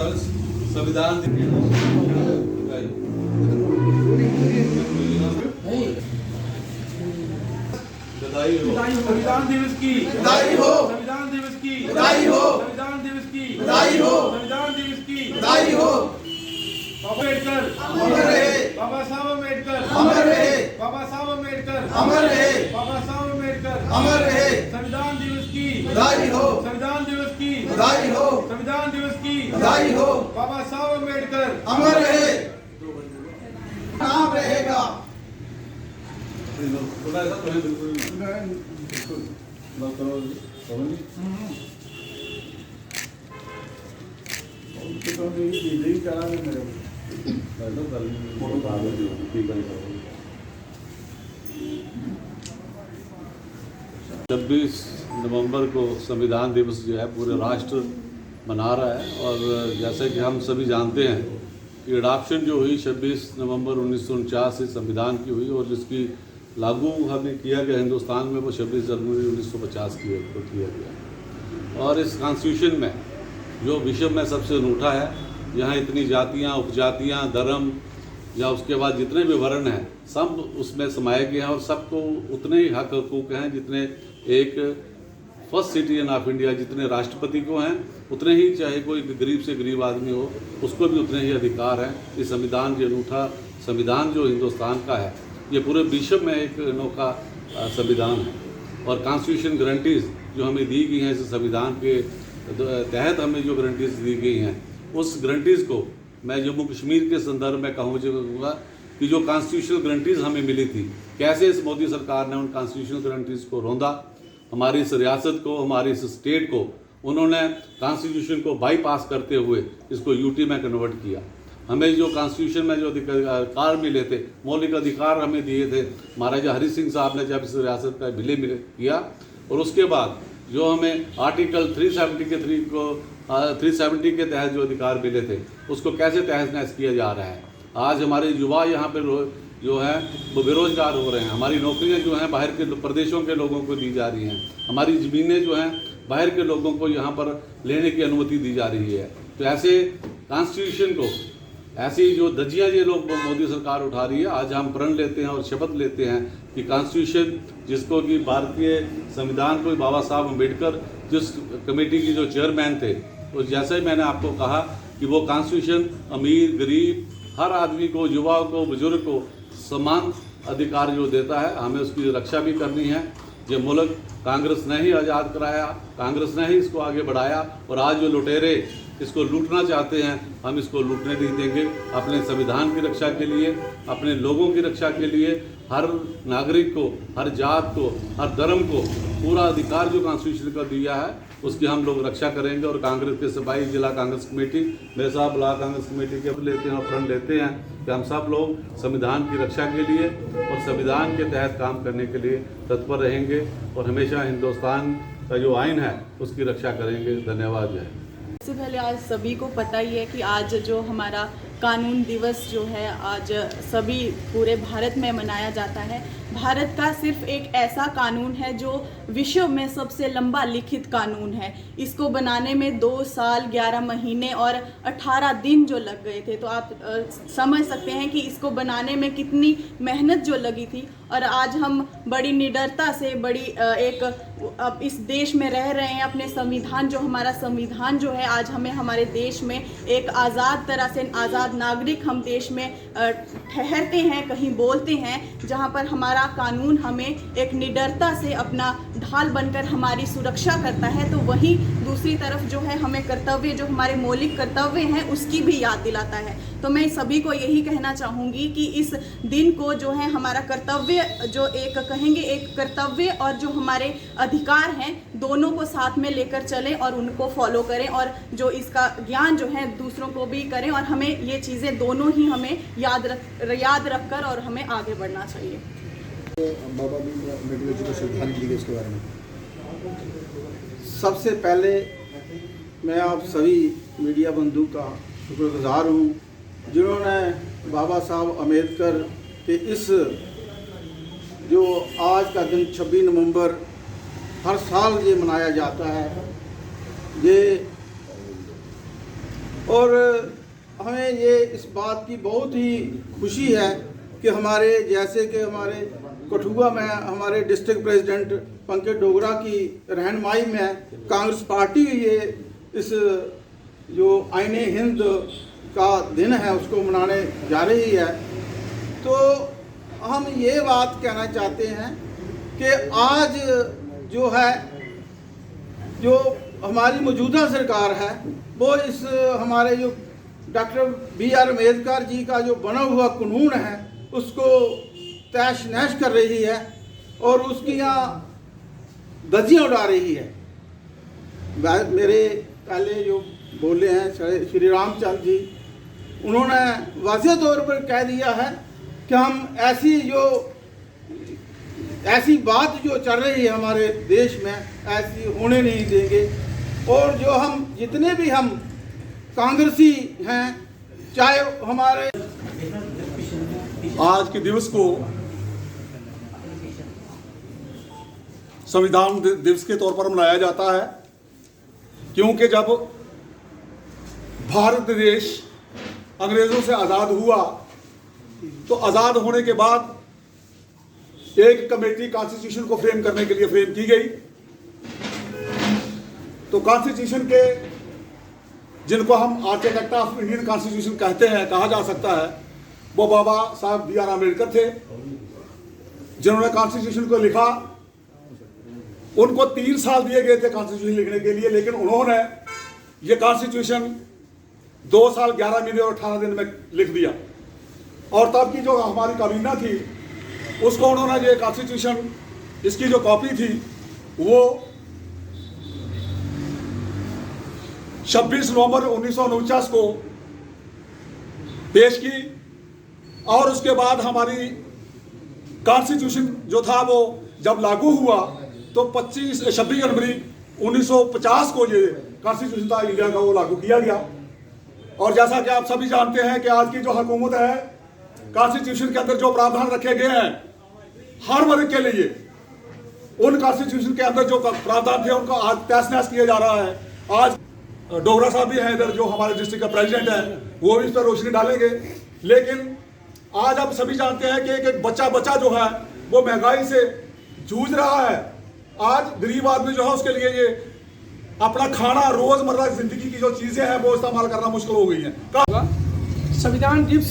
और संविधान बधाई हो। संविधान दिवस की बधाई हो। संविधान दिवस की बधाई हो। संविधान दिवस की बधाई हो। संविधान दिवस की बधाई हो। अम्बेडकर अमर रहे। बाबा साहब अम्बेडकर अमर रहे। बाबा साहब अम्बेडकर अमर रहे। बाबा साहब अम्बेडकर अमर रहे। संविधान दिवस की बधाई हो। संविधान दिवस की बधाई हो। संविधान दिवस की बधाई हो। बाबा साहब अम्बेडकर अमर रहे। नाम रहेगा। छब्बीस नवंबर को संविधान दिवस जो है पूरे राष्ट्र मना रहा है। और जैसे कि हम सभी जानते हैं कि एडॉप्शन जो हुई 26 नवंबर 1949 से संविधान की हुई और जिसकी लागू हमें किया गया हिंदुस्तान में वो 26 जनवरी 1950 को किया गया। और इस कॉन्स्टिट्यूशन में जो विश्व में सबसे अनूठा है, यहाँ इतनी जातियाँ, उपजातियाँ, धर्म या उसके बाद जितने भी वर्ण हैं सब उसमें समाये गए हैं और सबको उतने ही हक हकूक़ हैं जितने एक फर्स्ट सिटीजन ऑफ इंडिया जितने राष्ट्रपति को हैं उतने ही, चाहे कोई गरीब से गरीब आदमी हो उसको भी उतने ही अधिकार हैं। इस संविधान जो अनूठा संविधान जो हिंदुस्तान का है ये पूरे विश्व में एक अनोखा संविधान है। और कॉन्स्टिट्यूशन गारंटीज़ जो हमें दी गई हैं इस संविधान के तहत हमें जो गारंटीज़ दी गई हैं उस गारंटीज़ को मैं जम्मू कश्मीर के संदर्भ में कहूँगा कि जो कॉन्स्टिट्यूशनल गारंटीज़ हमें मिली थी, कैसे इस मोदी सरकार ने उन कॉन्स्टिट्यूशनल गारंटीज़ को रौंदा, हमारी इस रियासत को, हमारी इस स्टेट को उन्होंने कॉन्स्टिट्यूशन को बाईपास करते हुए इसको यूटी में कन्वर्ट किया। हमें जो कॉन्स्टिट्यूशन में जो अधिकार मिले थे, मौलिक अधिकार हमें दिए थे, महाराजा हरि सिंह साहब ने जब इस रियासत का विलय किया और उसके बाद जो हमें आर्टिकल 370 के तहत जो अधिकार मिले थे उसको कैसे तहस नहस किया जा रहा है। आज हमारे युवा यहाँ पर जो है वो बेरोजगार हो रहे हैं, हमारी नौकरियाँ जो हैं बाहर के प्रदेशों के लोगों को दी जा रही हैं, हमारी ज़मीनें जो हैं बाहर के लोगों को यहाँ पर लेने की अनुमति दी जा रही है। तो ऐसे कॉन्स्टिट्यूशन को, ऐसी जो धज्जियाँ ये लोग मोदी सरकार उठा रही है, आज हम प्रण लेते हैं और शपथ लेते हैं कि कॉन्स्टिट्यूशन जिसको कि भारतीय संविधान को बाबा साहब अम्बेडकर जिस कमेटी की जो चेयरमैन थे, तो जैसे ही मैंने आपको कहा कि वो कॉन्स्टिट्यूशन अमीर गरीब हर आदमी को, युवाओं को, बुजुर्ग को समान अधिकार जो देता है, हमें उसकी रक्षा भी करनी है। ये मुल्क कांग्रेस ने ही आज़ाद कराया, कांग्रेस ने ही इसको आगे बढ़ाया और आज जो लुटेरे इसको लूटना चाहते हैं हम इसको लूटने नहीं देंगे। अपने संविधान की रक्षा के लिए, अपने लोगों की रक्षा के लिए हर नागरिक को, हर जात को, हर धर्म को पूरा अधिकार जो कॉन्स्टिट्यूशन का दिया है उसकी हम लोग रक्षा करेंगे। और कांग्रेस के सिपाही जिला कांग्रेस कमेटी, मेरे साहब ब्लॉक कांग्रेस कमेटी के लेते हैं और प्रण लेते हैं कि हम सब लोग संविधान की रक्षा के लिए और संविधान के तहत काम करने के लिए तत्पर रहेंगे और हमेशा हिंदुस्तान का जो आइन है उसकी रक्षा करेंगे। धन्यवाद। जय। सबसे पहले आज सभी को पता ही है कि आज जो हमारा कानून दिवस जो है आज सभी पूरे भारत में मनाया जाता है। भारत का सिर्फ एक ऐसा कानून है जो विश्व में सबसे लंबा लिखित कानून है। इसको बनाने में 2 साल 11 महीने और 18 दिन जो लग गए थे, तो आप समझ सकते हैं कि इसको बनाने में कितनी मेहनत जो लगी थी। और आज हम बड़ी निडरता से अब इस देश में रह रहे हैं। अपने संविधान जो हमारा संविधान जो है आज हमें हमारे देश में एक आज़ाद तरह से आज़ाद नागरिक हम देश में ठहरते हैं, कहीं बोलते हैं, जहाँ पर हमारा कानून हमें एक निडरता से अपना ढाल बनकर हमारी सुरक्षा करता है। तो वहीं दूसरी तरफ जो है हमें कर्तव्य, जो हमारे मौलिक कर्तव्य हैं, उसकी भी याद दिलाता है। तो मैं सभी को यही कहना चाहूँगी कि इस दिन को जो है हमारा कर्तव्य, जो एक कहेंगे एक कर्तव्य और जो हमारे अधिकार हैं, दोनों को साथ में लेकर चलें और उनको फॉलो करें और जो इसका ज्ञान जो है दूसरों को भी करें। और हमें ये चीज़ें दोनों ही हमें याद रखकर और हमें आगे बढ़ना चाहिए। बाबा अम्बेडकर जी को श्रद्धांजलि दी इसके बारे में सबसे पहले मैं आप सभी मीडिया बंधु का शुक्रगुजार हूँ जिन्होंने बाबा साहब अम्बेडकर के इस जो आज का दिन 26 नवंबर हर साल ये मनाया जाता है, ये और हमें ये इस बात की बहुत ही खुशी है कि हमारे जैसे कि हमारे कठुआ में हमारे डिस्ट्रिक्ट प्रेसिडेंट पंकज डोगरा की रहनुमाई में कांग्रेस पार्टी ये इस जो आईने हिंद का दिन है उसको मनाने जा रही है। तो हम ये बात कहना चाहते हैं कि आज जो है जो हमारी मौजूदा सरकार है वो इस हमारे जो डॉक्टर B.R. अम्बेडकर जी का जो बना हुआ कानून है उसको तहस नहस कर रही है और उसकी यहाँ धज्जियाँ उड़ा रही है। मेरे पहले जो बोले हैं श्री रामचंद्र जी, उन्होंने वाज़ेह तौर पर कह दिया है कि हम ऐसी बात जो चल रही है हमारे देश में ऐसी होने नहीं देंगे। और जो हम जितने भी हम कांग्रेसी हैं, चाहे हमारे आज के दिवस को संविधान दिवस के तौर पर मनाया जाता है, क्योंकि जब भारत देश अंग्रेजों से आज़ाद हुआ तो आज़ाद होने के बाद एक कमेटी कॉन्स्टिट्यूशन को फ्रेम करने के लिए फ्रेम की गई। तो कॉन्स्टिट्यूशन के जिनको हम आर्किटेक्ट ऑफ इंडियन कॉन्स्टिट्यूशन कहते हैं, कहा जा सकता है, वो बाबा साहब B.R. अम्बेडकर थे, जिन्होंने कॉन्स्टिट्यूशन को लिखा। उनको 3 साल दिए गए थे कॉन्स्टिट्यूशन लिखने के लिए, लेकिन उन्होंने ये कॉन्स्टिट्यूशन 2 साल 11 महीने और 18 दिन में लिख दिया। और तब की जो हमारी काबीना थी उसको उन्होंने ये कॉन्स्टिट्यूशन, इसकी जो कॉपी थी वो 26 नवंबर 1949 को पेश की। और उसके बाद हमारी कॉन्स्टिट्यूशन जो था वो जब लागू हुआ तो 26 जनवरी 1950 को ये कॉन्स्टिट्यूशन था इंडिया का वो लागू किया गया। और जैसा कि आप सभी जानते हैं कि आज की जो हुकूमत है, कॉन्स्टिट्यूशन के अंदर जो प्रावधान रखे गए हैं हर वर्ग के लिए, उन कॉन्स्टिट्यूशन के अंदर जो प्रावधान थे उनको आज तहस नहस किया जा रहा है। आज डोगरा साहब भी हैं इधर, जो हमारे डिस्ट्रिक्ट का प्रेसिडेंट है, वो भी इस पर रोशनी डालेंगे। लेकिन आज आप सभी जानते हैं कि एक बच्चा जो है वो महंगाई से जूझ रहा है। आज गरीब आदमी जो है उसके लिए ये अपना खाना, रोजमर्रा जिंदगी की जो चीजें हैं वो इस्तेमाल करना मुश्किल हो गई है। संविधान दिवस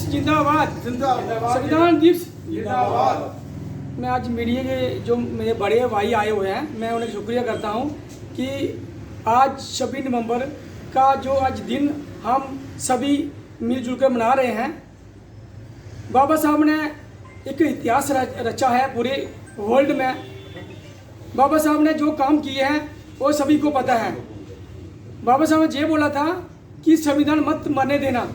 जिंदाबाद, संविधान दिवस जिंदाबाद। मैं आज मीडिया के जो मेरे बड़े भाई आए हुए हैं, मैं उन्हें शुक्रिया करता हूं कि आज 26 नवंबर का जो आज दिन हम सभी मिलजुल कर मना रहे हैं। बाबा साहब ने एक इतिहास रचा है पूरे वर्ल्ड में। बाबा साहब ने जो काम किए हैं वो सभी को पता है। बाबा साहब ने ये बोला था कि संविधान मत मरने देना,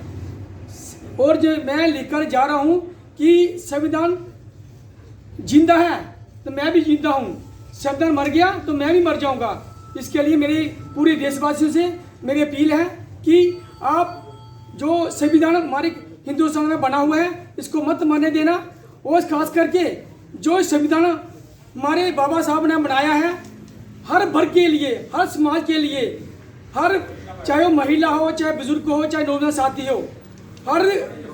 और जो मैं लिखकर जा रहा हूँ कि संविधान जिंदा है तो मैं भी जिंदा हूँ, संविधान मर गया तो मैं भी मर जाऊँगा। इसके लिए मेरे पूरे देशवासियों से मेरी अपील है कि आप जो संविधान हमारे हिंदुस्तान में बना हुआ है इसको मत मरने देना। और खास करके जो संविधान हमारे बाबा साहब ने बनाया है हर वर्ग के लिए, हर समाज के लिए, हर चाहे वो महिला हो, चाहे बुजुर्ग हो, चाहे नौजवान साथी हो, हर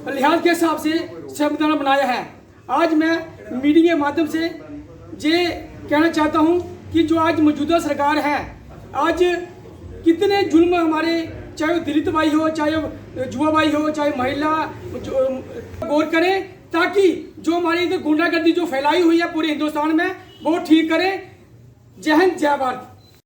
लिहाज के हिसाब से संविधान बनाया है। आज मैं मीडिया के माध्यम से ये कहना चाहता हूँ कि जो आज मौजूदा सरकार है, आज कितने जुल्म हमारे, चाहे वो दलित भाई हो, चाहे जुआ भाई हो, चाहे महिला, गौर करें ताकि जो हमारी इधर गुंडागर्दी जो फैलाई हुई है पूरे हिंदुस्तान में वो ठीक करें। जय हिंद, जय भारत।